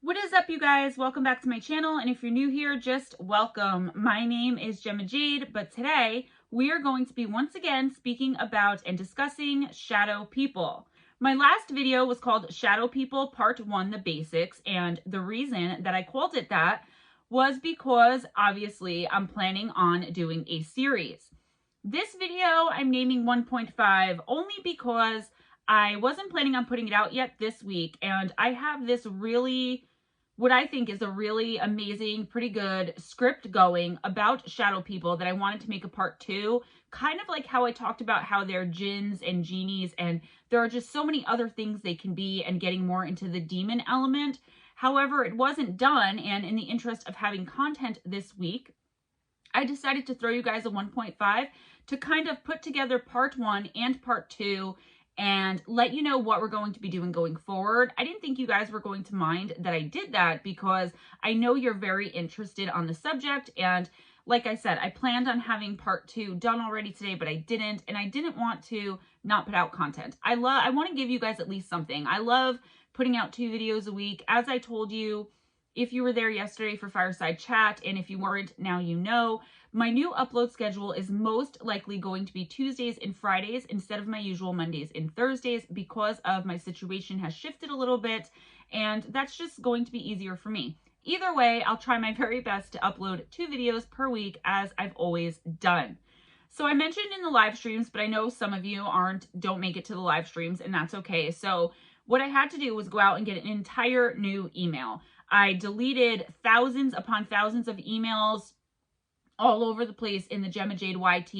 What is up, you guys? Welcome back to my channel, and if you're new here, just welcome. My name is Gemma Jade, but today we are going to be once again speaking about and discussing shadow people. My last video was called Shadow People Part 1, The Basics, and the reason that I called it that was because obviously I'm planning on doing a series. This video I'm naming 1.5 only because I wasn't planning on putting it out yet this week, and I have this what I think is a really amazing, pretty good script going about shadow people that I wanted to make a part 2, kind of like how I talked about how they're jinns and genies, and there are just so many other things they can be, and getting more into the demon element. However, it wasn't done, and in the interest of having content this week, I decided to throw you guys a 1.5 to kind of put together part 1 and part 2 and let you know what we're going to be doing going forward. I didn't think you guys were going to mind that I did that because I know you're very interested on the subject. And like I said, I planned on having part 2 done already today, but I didn't. And I didn't want to not put out content. I want to give you guys at least something. I love putting out 2 videos a week. As I told you, if you were there yesterday for Fireside Chat, and if you weren't, now you know, my new upload schedule is most likely going to be Tuesdays and Fridays instead of my usual Mondays and Thursdays because of my situation has shifted a little bit, and that's just going to be easier for me. Either way, I'll try my very best to upload 2 videos per week as I've always done. So I mentioned in the live streams, but I know some of you don't make it to the live streams, and that's okay. So what I had to do was go out and get an entire new email. I deleted thousands upon thousands of emails all over the place in the Gemma Jade YT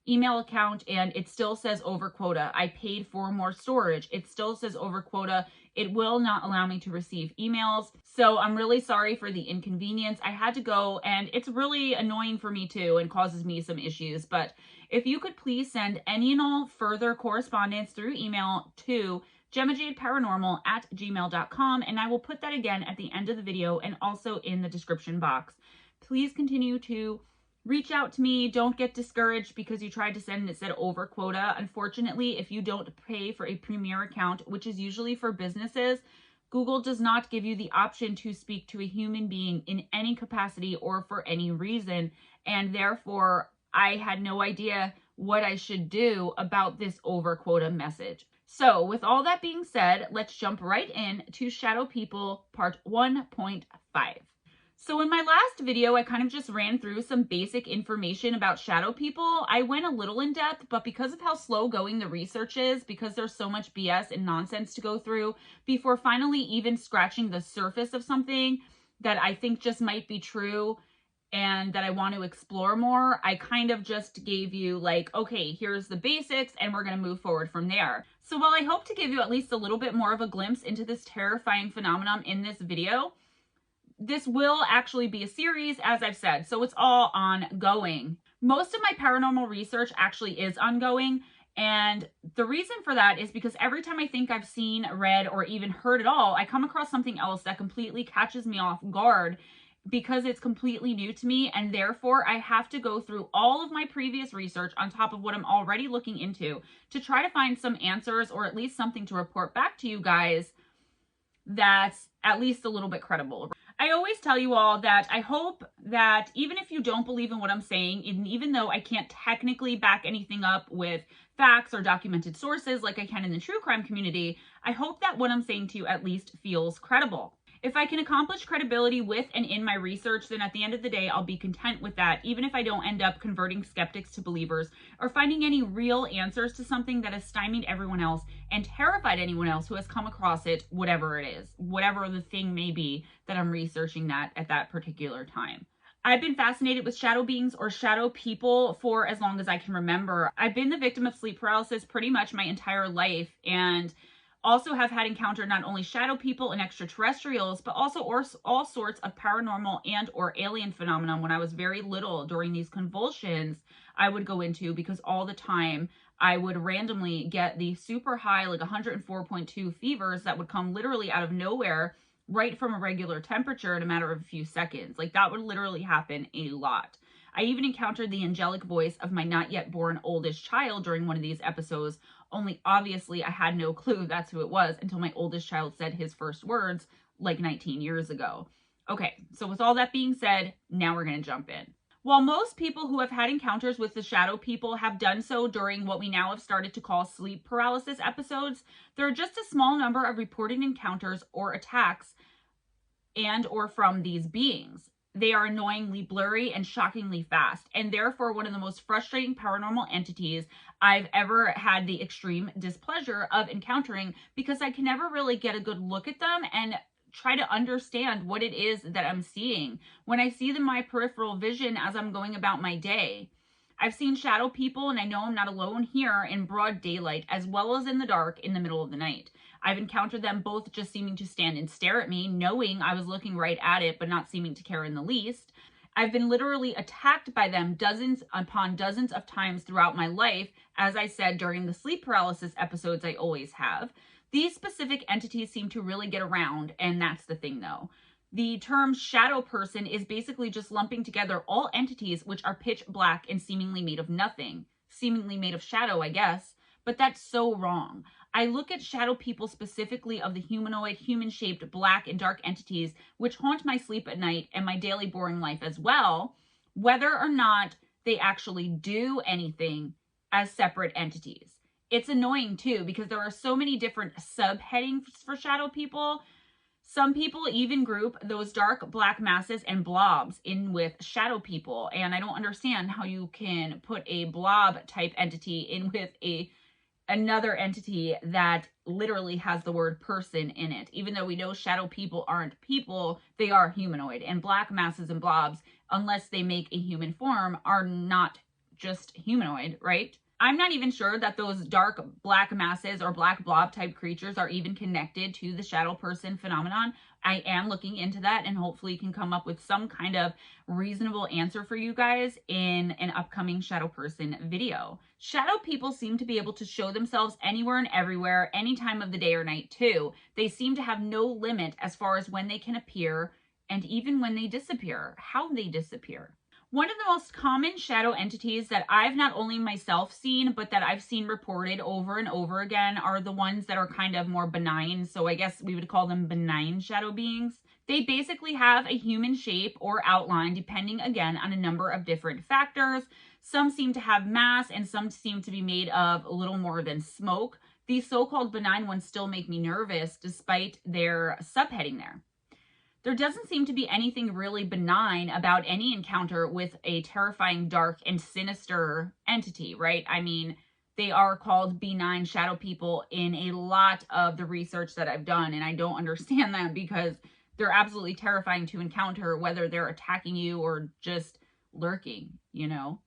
email account, and it still says over quota. I paid for more storage. It still says over quota. It will not allow me to receive emails. So I'm really sorry for the inconvenience. I had to go, and it's really annoying for me too and causes me some issues. But if you could please send any and all further correspondence through email to GemmaJadeParanormal@gmail.com, and I will put that again at the end of the video and also in the description box. Please continue to reach out to me. Don't get discouraged because you tried to send and it said over quota. Unfortunately, if you don't pay for a premier account, which is usually for businesses, Google does not give you the option to speak to a human being in any capacity or for any reason. And therefore, I had no idea what I should do about this over quota message. So with all that being said, let's jump right in to Shadow People Part 1.5. So in my last video, I kind of just ran through some basic information about shadow people. I went a little in depth, but because of how slow going the research is, because there's so much BS and nonsense to go through before finally even scratching the surface of something that I think just might be true and that I want to explore more, I kind of just gave you like, okay, here's the basics and we're going to move forward from there. So while I hope to give you at least a little bit more of a glimpse into this terrifying phenomenon in this video, this will actually be a series, as I've said, so it's all ongoing. Most of my paranormal research actually is ongoing, and the reason for that is because every time I think I've seen, read, or even heard it all, I come across something else that completely catches me off guard because it's completely new to me, and therefore I have to go through all of my previous research on top of what I'm already looking into to try to find some answers or at least something to report back to you guys that's at least a little bit credible. I always tell you all that I hope that even if you don't believe in what I'm saying, and even though I can't technically back anything up with facts or documented sources like I can in the true crime community, I hope that what I'm saying to you at least feels credible. If I can accomplish credibility with and in my research, then at the end of the day, I'll be content with that, even if I don't end up converting skeptics to believers or finding any real answers to something that has stymied everyone else and terrified anyone else who has come across it, whatever it is, whatever the thing may be that I'm researching that at that particular time. I've been fascinated with shadow beings or shadow people for as long as I can remember. I've been the victim of sleep paralysis pretty much my entire life, and also have had encountered not only shadow people and extraterrestrials, but also all sorts of paranormal and or alien phenomenon when I was very little during these convulsions I would go into, because all the time I would randomly get the super high, like 104.2 fevers that would come literally out of nowhere right from a regular temperature in a matter of a few seconds. Like that would literally happen a lot. I even encountered the angelic voice of my not yet born oldest child during one of these episodes, only obviously I had no clue that's who it was until my oldest child said his first words, like 19 years ago. Okay, so with all that being said, now we're going to jump in. While most people who have had encounters with the shadow people have done so during what we now have started to call sleep paralysis episodes, there are just a small number of reported encounters or attacks and or from these beings. They are annoyingly blurry and shockingly fast, and therefore one of the most frustrating paranormal entities I've ever had the extreme displeasure of encountering, because I can never really get a good look at them and try to understand what it is that I'm seeing when I see them in my peripheral vision as I'm going about my day. I've seen shadow people, and I know I'm not alone here, in broad daylight as well as in the dark in the middle of the night. I've encountered them both just seeming to stand and stare at me, knowing I was looking right at it, but not seeming to care in the least. I've been literally attacked by them dozens upon dozens of times throughout my life, as I said during the sleep paralysis episodes I always have. These specific entities seem to really get around, and that's the thing though. The term shadow person is basically just lumping together all entities which are pitch black and seemingly made of nothing. Seemingly made of shadow, I guess, but that's so wrong. I look at shadow people specifically of the humanoid, human-shaped black and dark entities which haunt my sleep at night and my daily boring life as well, whether or not they actually do anything as separate entities. It's annoying too, because there are so many different subheadings for shadow people. Some people even group those dark black masses and blobs in with shadow people, and I don't understand how you can put a blob type entity in with another entity that literally has the word person in it. Even though we know shadow people aren't people, they are humanoid, and black masses and blobs, unless they make a human form, are not just humanoid, right? I'm not even sure that those dark black masses or black blob type creatures are even connected to the shadow person phenomenon. I am looking into that, and hopefully can come up with some kind of reasonable answer for you guys in an upcoming shadow person video. Shadow people seem to be able to show themselves anywhere and everywhere, any time of the day or night too. They seem to have no limit as far as when they can appear, and even when they disappear, how they disappear. One of the most common shadow entities that I've not only myself seen, but that I've seen reported over and over again are the ones that are kind of more benign. So I guess we would call them benign shadow beings. They basically have a human shape or outline, depending again on a number of different factors. Some seem to have mass, and some seem to be made of a little more than smoke. These so-called benign ones still make me nervous despite their subheading there. There doesn't seem to be anything really benign about any encounter with a terrifying, dark, and sinister entity, right? I mean, they are called benign shadow people in a lot of the research that I've done, and I don't understand that because they're absolutely terrifying to encounter, whether they're attacking you or just lurking, you know?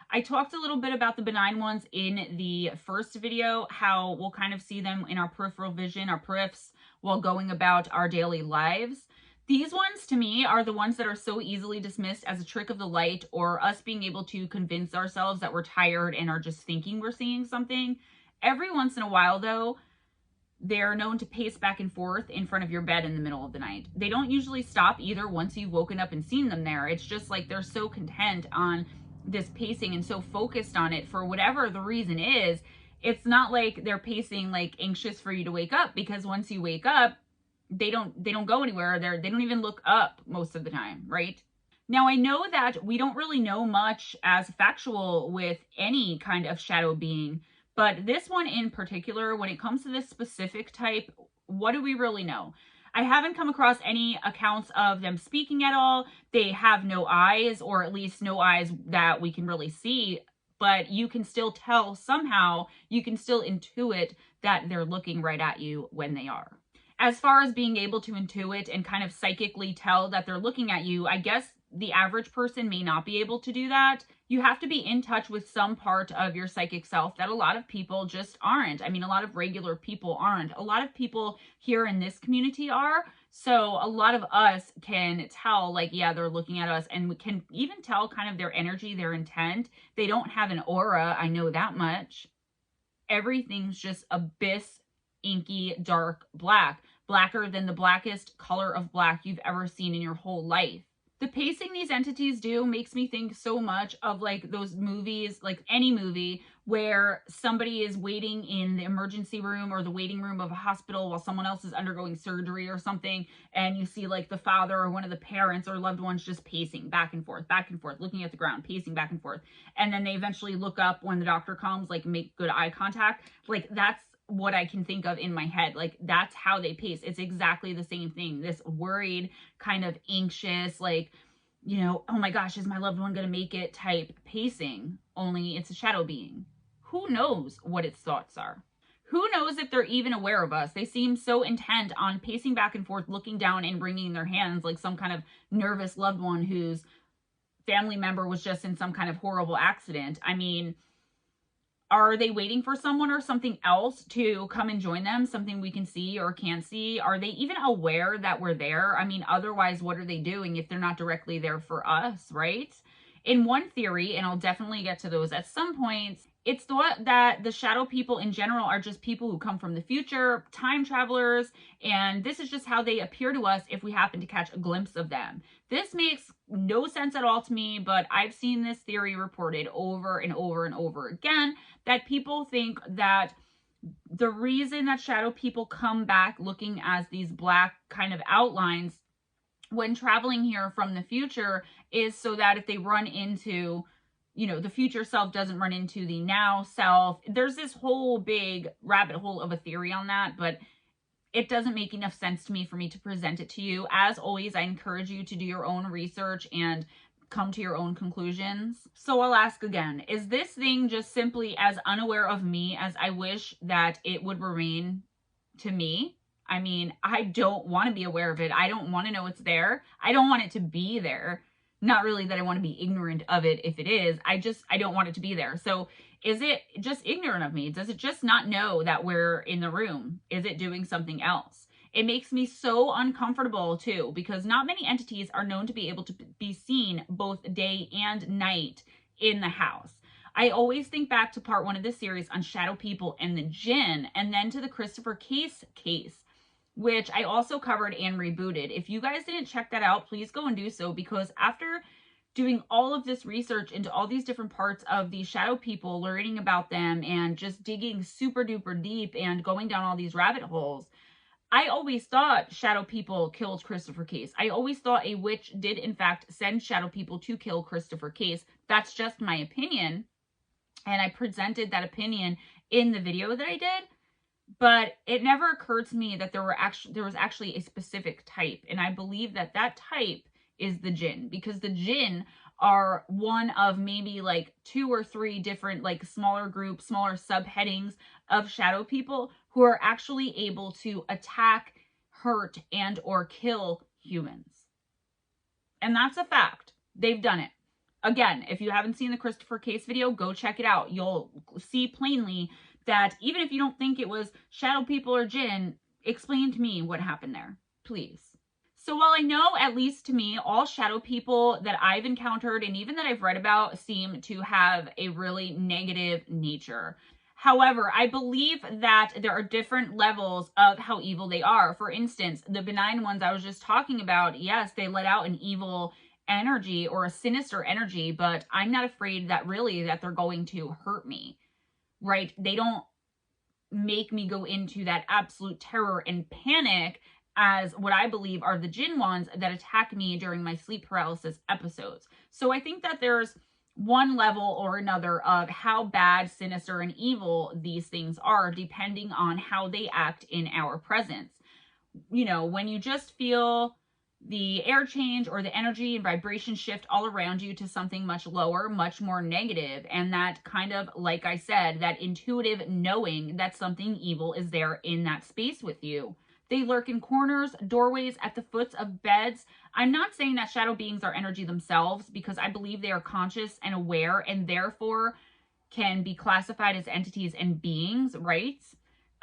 I talked a little bit about the benign ones in the first video, how we'll kind of see them in our peripheral vision, our periffs, while going about our daily lives. These ones, to me, are the ones that are so easily dismissed as a trick of the light, or us being able to convince ourselves that we're tired and are just thinking we're seeing something. Every once in a while, though, they're known to pace back and forth in front of your bed in the middle of the night. They don't usually stop either once you've woken up and seen them there. It's just like they're so content on this pacing and so focused on it for whatever the reason is. It's not like they're pacing like anxious for you to wake up, because once you wake up, they don't go anywhere. They don't even look up most of the time, right? Now, I know that we don't really know much as factual with any kind of shadow being, but this one in particular, when it comes to this specific type, what do we really know? I haven't come across any accounts of them speaking at all. They have no eyes, or at least no eyes that we can really see, but you can still tell somehow, you can still intuit that they're looking right at you when they are. As far as being able to intuit and kind of psychically tell that they're looking at you, I guess the average person may not be able to do that. You have to be in touch with some part of your psychic self that a lot of people just aren't. I mean, a lot of regular people aren't. A lot of people here in this community are. So a lot of us can tell, like, yeah, they're looking at us, and we can even tell kind of their energy, their intent. They don't have an aura, I know that much. Everything's just abyss, inky, dark black. Blacker than the blackest color of black you've ever seen in your whole life. The pacing these entities do makes me think so much of like those movies, like any movie where somebody is waiting in the emergency room or the waiting room of a hospital while someone else is undergoing surgery or something. And you see like the father or one of the parents or loved ones just pacing back and forth, looking at the ground, pacing back and forth. And then they eventually look up when the doctor comes, like make good eye contact. Like that's what I can think of in my head. Like that's how they pace. It's exactly the same thing. This worried, kind of anxious, like, you know, oh my gosh, is my loved one going to make it type pacing, only it's a shadow being. Who knows what its thoughts are? Who knows if they're even aware of us? They seem so intent on pacing back and forth, looking down and wringing their hands like some kind of nervous loved one whose family member was just in some kind of horrible accident. I mean, are they waiting for someone or something else to come and join them? Something we can see or can't see? Are they even aware that we're there? I mean, otherwise, what are they doing if they're not directly there for us, right? In one theory, and I'll definitely get to those at some point, it's thought that the shadow people in general are just people who come from the future, time travelers, and this is just how they appear to us if we happen to catch a glimpse of them. This makes no sense at all to me, but I've seen this theory reported over and over and over again, that people think that the reason that shadow people come back looking as these black kind of outlines when traveling here from the future is so that if they run into, you know, the future self doesn't run into the now self. There's this whole big rabbit hole of a theory on that, but it doesn't make enough sense to me for me to present it to you. As always, I encourage you to do your own research and come to your own conclusions. So I'll ask again, is this thing just simply as unaware of me as I wish that it would remain to me? I mean, I don't want to be aware of it. I don't want to know it's there. I don't want it to be there. Not really that I want to be ignorant of it if it is. I don't want it to be there. So is it just ignorant of me? Does it just not know that we're in the room? Is it doing something else? It makes me so uncomfortable too, because not many entities are known to be able to be seen both day and night in the house. I always think back to part 1 of this series on shadow people and the jinn, and then to the Christopher case, which I also covered and rebooted. If you guys didn't check that out, please go and do so, because after doing all of this research into all these different parts of these shadow people, learning about them and just digging super duper deep and going down all these rabbit holes, I always thought shadow people killed Christopher Case. I always thought a witch did in fact send shadow people to kill Christopher Case. That's just my opinion. And I presented that opinion in the video that I did. But it never occurred to me that there was actually a specific type. And I believe that that type is the jinn, because the jinn are one of maybe like 2 or 3 different like smaller groups, smaller subheadings of shadow people who are actually able to attack, hurt, and or kill humans. And that's a fact. They've done it. Again, if you haven't seen the Christopher Case video, go check it out. You'll see plainly that even if you don't think it was shadow people or jinn, explain to me what happened there, please. So while I know, at least to me, all shadow people that I've encountered and even that I've read about seem to have a really negative nature. However, I believe that there are different levels of how evil they are. For instance, the benign ones I was just talking about, yes, they let out an evil energy or a sinister energy, but I'm not afraid that really that they're going to hurt me, right? They don't make me go into that absolute terror and panic as what I believe are the jinn ones that attack me during my sleep paralysis episodes. So I think that there's one level or another of how bad, sinister, and evil these things are, depending on how they act in our presence. You know, when you just feel the air change or the energy and vibration shift all around you to something much lower, much more negative, and that kind of, like I said, that intuitive knowing that something evil is there in that space with you. They lurk in corners, doorways, at the foots of beds. I'm not saying that shadow beings are energy themselves, because I believe they are conscious and aware and therefore can be classified as entities and beings, right?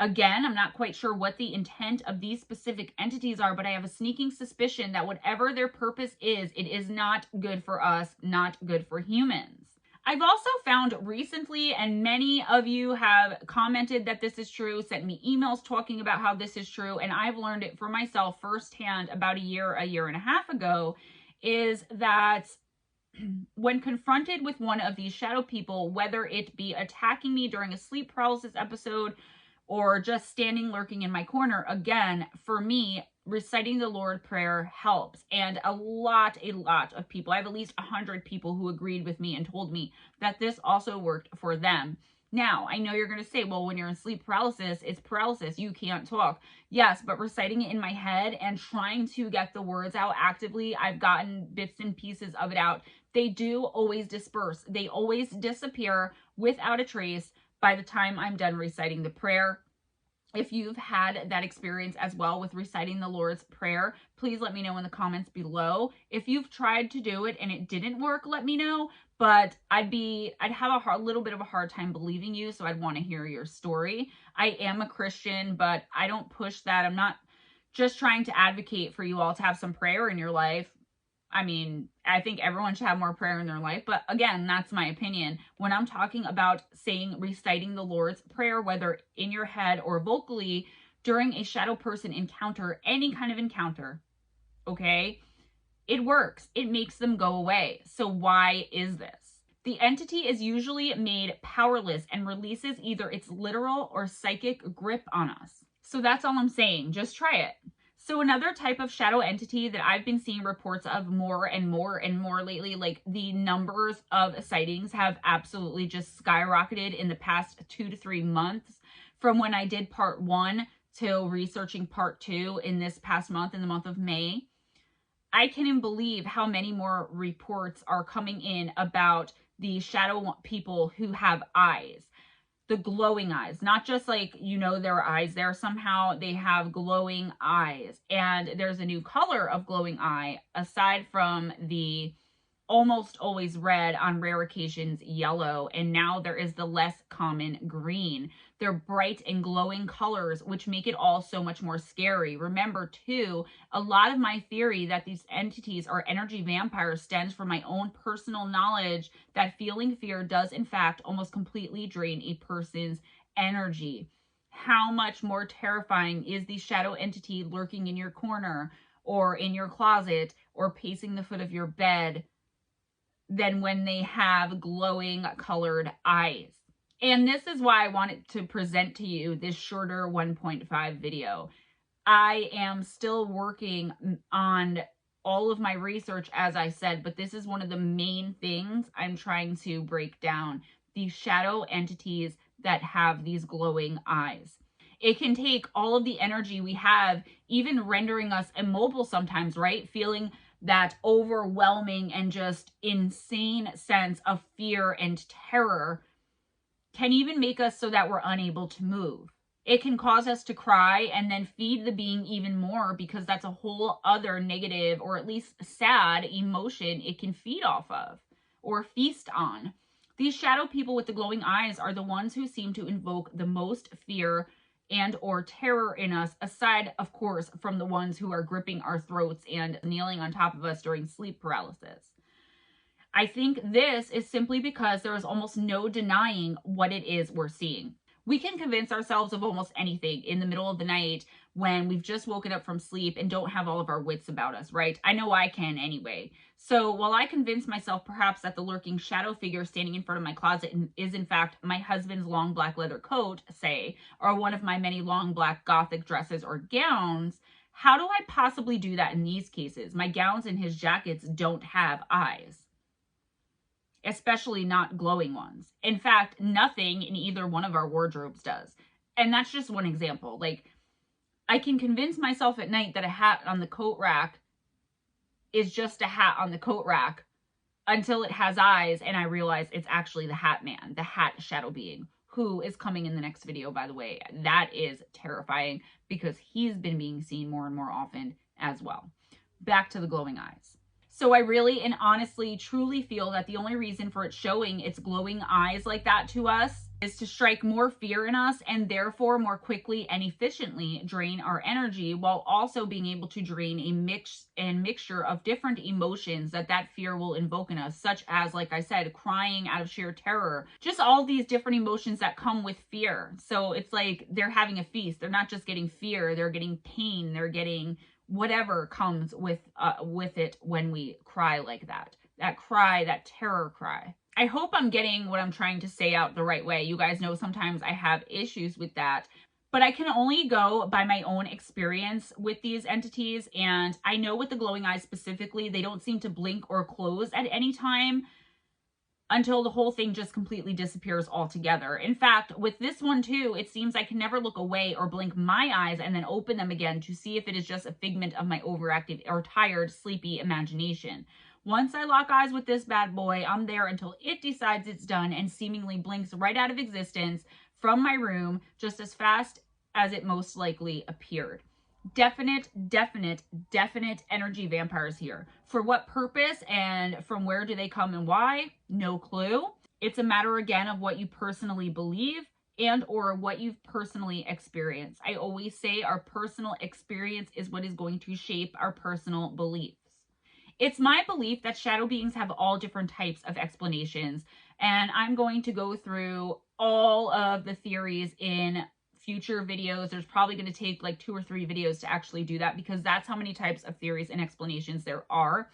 Again, I'm not quite sure what the intent of these specific entities are, but I have a sneaking suspicion that whatever their purpose is, it is not good for us, not good for humans. I've also found recently, and many of you have commented that this is true, sent me emails talking about how this is true, and I've learned it for myself firsthand about a year and a half ago, is that when confronted with one of these shadow people, whether it be attacking me during a sleep paralysis episode or just standing lurking in my corner, again, for me, reciting the Lord prayer helps. And a lot of people, I have at least 100 people who agreed with me and told me that this also worked for them. Now, I know you're going to say, well, when you're in sleep paralysis, it's paralysis. You can't talk. Yes, but reciting it in my head and trying to get the words out actively, I've gotten bits and pieces of it out. They do always disperse. They always disappear without a trace by the time I'm done reciting the prayer. If you've had that experience as well with reciting the Lord's Prayer, please let me know in the comments below. If you've tried to do it and it didn't work, let me know. But I'd have a little bit of a hard time believing you, so I'd want to hear your story. I am a Christian, but I don't push that. I'm not just trying to advocate for you all to have some prayer in your life. I mean, I think everyone should have more prayer in their life, but again, that's my opinion. When I'm talking about reciting the Lord's Prayer, whether in your head or vocally, during a shadow person encounter, any kind of encounter, okay, it works. It makes them go away. So why is this? The entity is usually made powerless and releases either its literal or psychic grip on us. So that's all I'm saying. Just try it. So another type of shadow entity that I've been seeing reports of more and more lately, like the numbers of sightings have absolutely just skyrocketed in the past 2 to 3 months from when I did part 1 till researching part 2 in this past month, in the month of May. I can't even believe how many more reports are coming in about the shadow people who have eyes. The glowing eyes, not just like, their eyes there. Somehow they have glowing eyes. And there's a new color of glowing eye, aside from the almost always red, on rare occasions yellow, and now there is the less common green. They're bright and glowing colors, which make it all so much more scary. Remember too, a lot of my theory that these entities are energy vampires stems from my own personal knowledge that feeling fear does in fact almost completely drain a person's energy. How much more terrifying is the shadow entity lurking in your corner or in your closet or pacing the foot of your bed than when they have glowing colored eyes? And this is why I wanted to present to you this shorter 1.5 video. I am still working on all of my research, as I said, but this is one of the main things I'm trying to break down: these shadow entities that have these glowing eyes. It can take all of the energy we have, even rendering us immobile sometimes, right? Feeling that overwhelming and just insane sense of fear and terror can even make us so that we're unable to move. It can cause us to cry and then feed the being even more, because that's a whole other negative, or at least sad, emotion it can feed off of or feast on. These shadow people with the glowing eyes are the ones who seem to invoke the most fear and or terror in us, aside, of course, from the ones who are gripping our throats and kneeling on top of us during sleep paralysis. I think this is simply because there is almost no denying what it is we're seeing. We can convince ourselves of almost anything in the middle of the night when we've just woken up from sleep and don't have all of our wits about us, right? I know I can anyway. So while I convince myself perhaps that the lurking shadow figure standing in front of my closet is in fact my husband's long black leather coat, say, or one of my many long black gothic dresses or gowns, how do I possibly do that in these cases? My gowns and his jackets don't have eyes, especially not glowing ones. In fact, nothing in either one of our wardrobes does. And that's just one example. Like, I can convince myself at night that a hat on the coat rack is just a hat on the coat rack until it has eyes and I realize it's actually the hat man, the hat shadow being, who is coming in the next video, by the way. That is terrifying because he's been being seen more and more often as well. Back to the glowing eyes. So I really and honestly truly feel that the only reason for it showing its glowing eyes like that to us is to strike more fear in us and therefore more quickly and efficiently drain our energy, while also being able to drain a mixture of different emotions that fear will invoke in us, such as, like I said, crying out of sheer terror, just all these different emotions that come with fear. So it's like they're having a feast. They're not just getting fear, they're getting pain, they're getting whatever comes with it when we cry like that. That cry, that terror cry. I hope I'm getting what I'm trying to say out the right way. You guys know sometimes I have issues with that, but I can only go by my own experience with these entities. And I know with the glowing eyes specifically, they don't seem to blink or close at any time until the whole thing just completely disappears altogether. In fact, with this one too, it seems I can never look away or blink my eyes and then open them again to see if it is just a figment of my overactive or tired, sleepy imagination. Once I lock eyes with this bad boy, I'm there until it decides it's done and seemingly blinks right out of existence from my room just as fast as it most likely appeared. Definite energy vampires here. For what purpose and from where do they come and why? No clue. It's a matter again of what you personally believe and or what you've personally experienced. I always say our personal experience is what is going to shape our personal beliefs. It's my belief that shadow beings have all different types of explanations, and I'm going to go through all of the theories in future videos. There's probably going to take like 2 or 3 videos to actually do that because that's how many types of theories and explanations there are.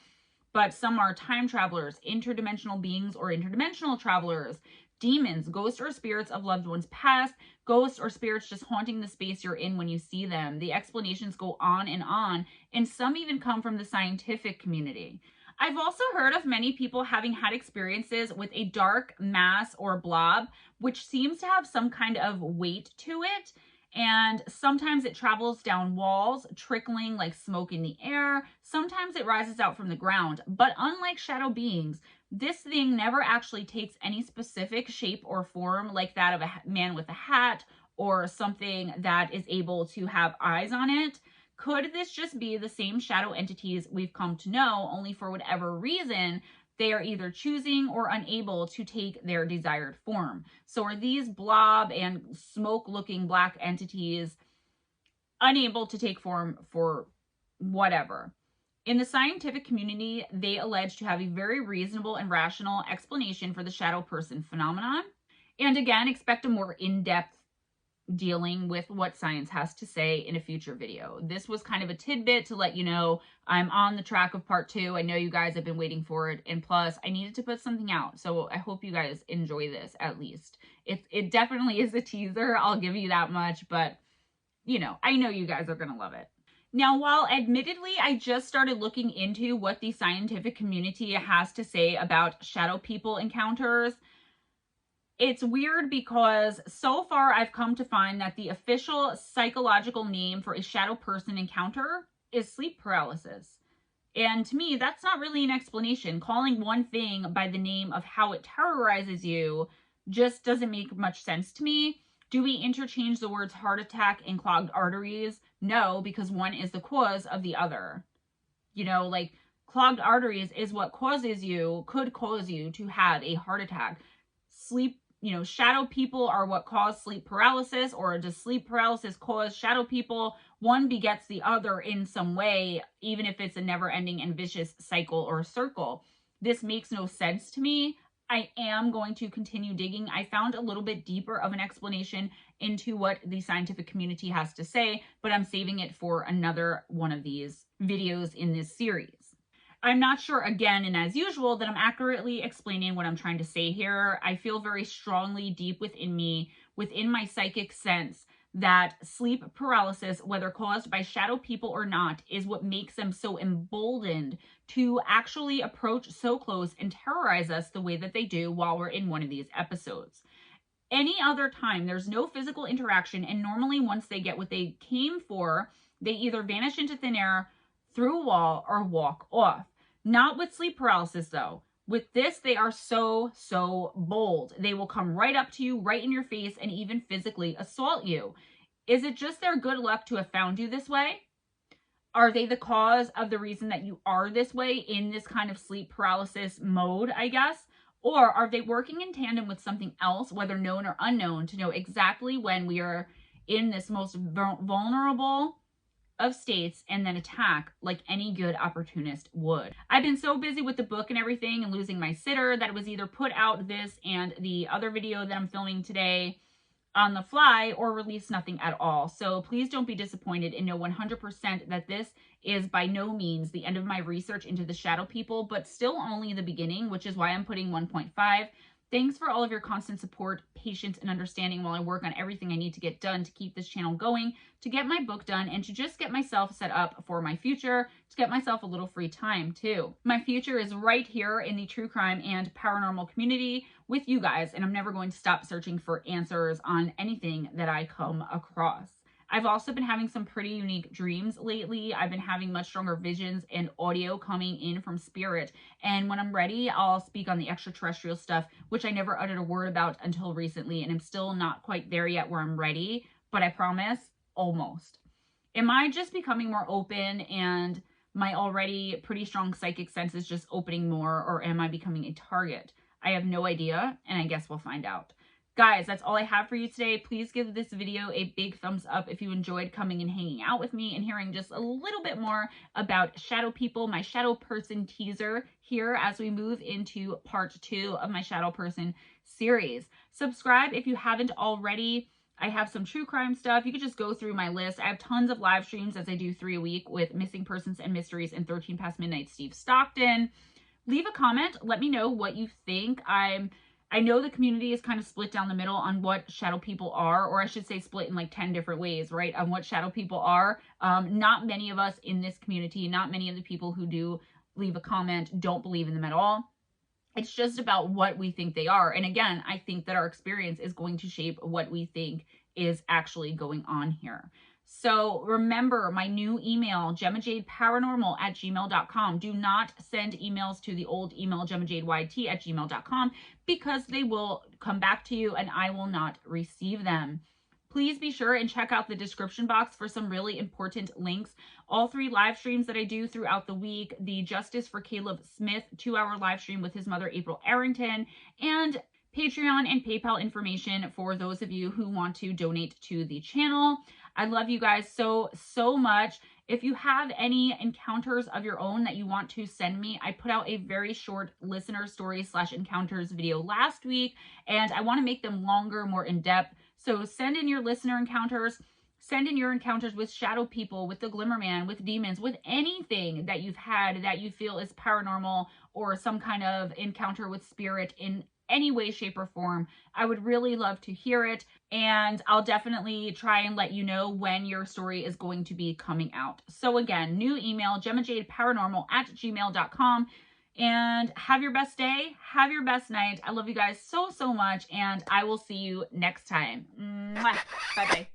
But some are time travelers, interdimensional beings or interdimensional travelers, demons, ghosts or spirits of loved ones past, ghosts or spirits just haunting the space you're in when you see them. The explanations go on, and some even come from the scientific community. I've also heard of many people having had experiences with a dark mass or blob, which seems to have some kind of weight to it. And sometimes it travels down walls, trickling like smoke in the air. Sometimes it rises out from the ground. But unlike shadow beings, this thing never actually takes any specific shape or form like that of a man with a hat or something that is able to have eyes on it. Could this just be the same shadow entities we've come to know, only for whatever reason, they are either choosing or unable to take their desired form? So are these blob and smoke-looking black entities unable to take form for whatever? In the scientific community, they allege to have a very reasonable and rational explanation for the shadow person phenomenon. And again, expect a more in-depth dealing with what science has to say in a future video. This was kind of a tidbit to let you know I'm on the track of part 2. I know you guys have been waiting for it, and plus I needed to put something out, so I hope you guys enjoy this at least. It definitely is a teaser, I'll give you that much, but you know, I know you guys are gonna love it. Now, while admittedly I just started looking into what the scientific community has to say about shadow people encounters, it's weird because so far I've come to find that the official psychological name for a shadow person encounter is sleep paralysis. And to me, that's not really an explanation. Calling one thing by the name of how it terrorizes you just doesn't make much sense to me. Do we interchange the words heart attack and clogged arteries? No, because one is the cause of the other. You know, like clogged arteries is what could cause you to have a heart attack. Shadow people are what cause sleep paralysis, or does sleep paralysis cause shadow people? One begets the other in some way, even if it's a never-ending and vicious cycle or circle. This makes no sense to me. I am going to continue digging. I found a little bit deeper of an explanation into what the scientific community has to say, but I'm saving it for another one of these videos in this series. I'm not sure, again, and as usual, that I'm accurately explaining what I'm trying to say here. I feel very strongly deep within me, within my psychic sense, that sleep paralysis, whether caused by shadow people or not, is what makes them so emboldened to actually approach so close and terrorize us the way that they do while we're in one of these episodes. Any other time, there's no physical interaction, and normally once they get what they came for, they either vanish into thin air, through a wall, or walk off. Not with sleep paralysis, though. With this, they are so bold. They will come right up to you, right in your face, and even physically assault you. Is it just their good luck to have found you this way? Are they the cause of the reason that you are this way in this kind of sleep paralysis mode, I guess? Or are they working in tandem with something else, whether known or unknown, to know exactly when we are in this most vulnerable of states and then attack like any good opportunist would? I've been so busy with the book and everything and losing my sitter that it was either put out this and the other video that I'm filming today on the fly or release nothing at all. So please don't be disappointed and know 100% that this is by no means the end of my research into the shadow people, but still only the beginning, which is why I'm putting 1.5. Thanks for all of your constant support, patience, and understanding while I work on everything I need to get done to keep this channel going, to get my book done, and to just get myself set up for my future, to get myself a little free time too. My future is right here in the true crime and paranormal community with you guys, and I'm never going to stop searching for answers on anything that I come across. I've also been having some pretty unique dreams lately. I've been having much stronger visions and audio coming in from spirit. And when I'm ready, I'll speak on the extraterrestrial stuff, which I never uttered a word about until recently. And I'm still not quite there yet where I'm ready, but I promise, almost. Am I just becoming more open and my already pretty strong psychic senses just opening more, or am I becoming a target? I have no idea, and I guess we'll find out. Guys, that's all I have for you today. Please give this video a big thumbs up if you enjoyed coming and hanging out with me and hearing just a little bit more about shadow people, my shadow person teaser here as we move into part 2 of my shadow person series. Subscribe if you haven't already. I have some true crime stuff. You could just go through my list. I have tons of live streams, as I do 3 a week, with Missing Persons and Mysteries and 13 Past Midnight Steve Stockton. Leave a comment. Let me know what you think. I know the community is kind of split down the middle on what shadow people are, or I should say split in like 10 different ways, right, on what shadow people are. Not many of us in this community, not many of the people who do leave a comment don't believe in them at all. It's just about what we think they are. And again, I think that our experience is going to shape what we think is actually going on here. So remember my new email, GemmaJadeParanormal@gmail.com. Do not send emails to the old email, GemmaJadeYT@gmail.com, because they will come back to you and I will not receive them. Please be sure and check out the description box for some really important links. All 3 live streams that I do throughout the week, the Justice for Caleb Smith 2-hour live stream with his mother, April Arrington, and Patreon and PayPal information for those of you who want to donate to the channel. I love you guys so much. If you have any encounters of your own that you want to send me, I put out a very short listener story / encounters video last week, and I want to make them longer, more in-depth. So send in your listener encounters. Send in your encounters with shadow people, with the Glimmer Man, with demons, with anything that you've had that you feel is paranormal, or some kind of encounter with spirit in any way, shape, or form. I would really love to hear it, and I'll definitely try and let you know when your story is going to be coming out. So again, new email, GemmaJadeParanormal@gmail.com, and have your best day, have your best night. I love you guys so much, and I will see you next time. Mwah. Bye-bye.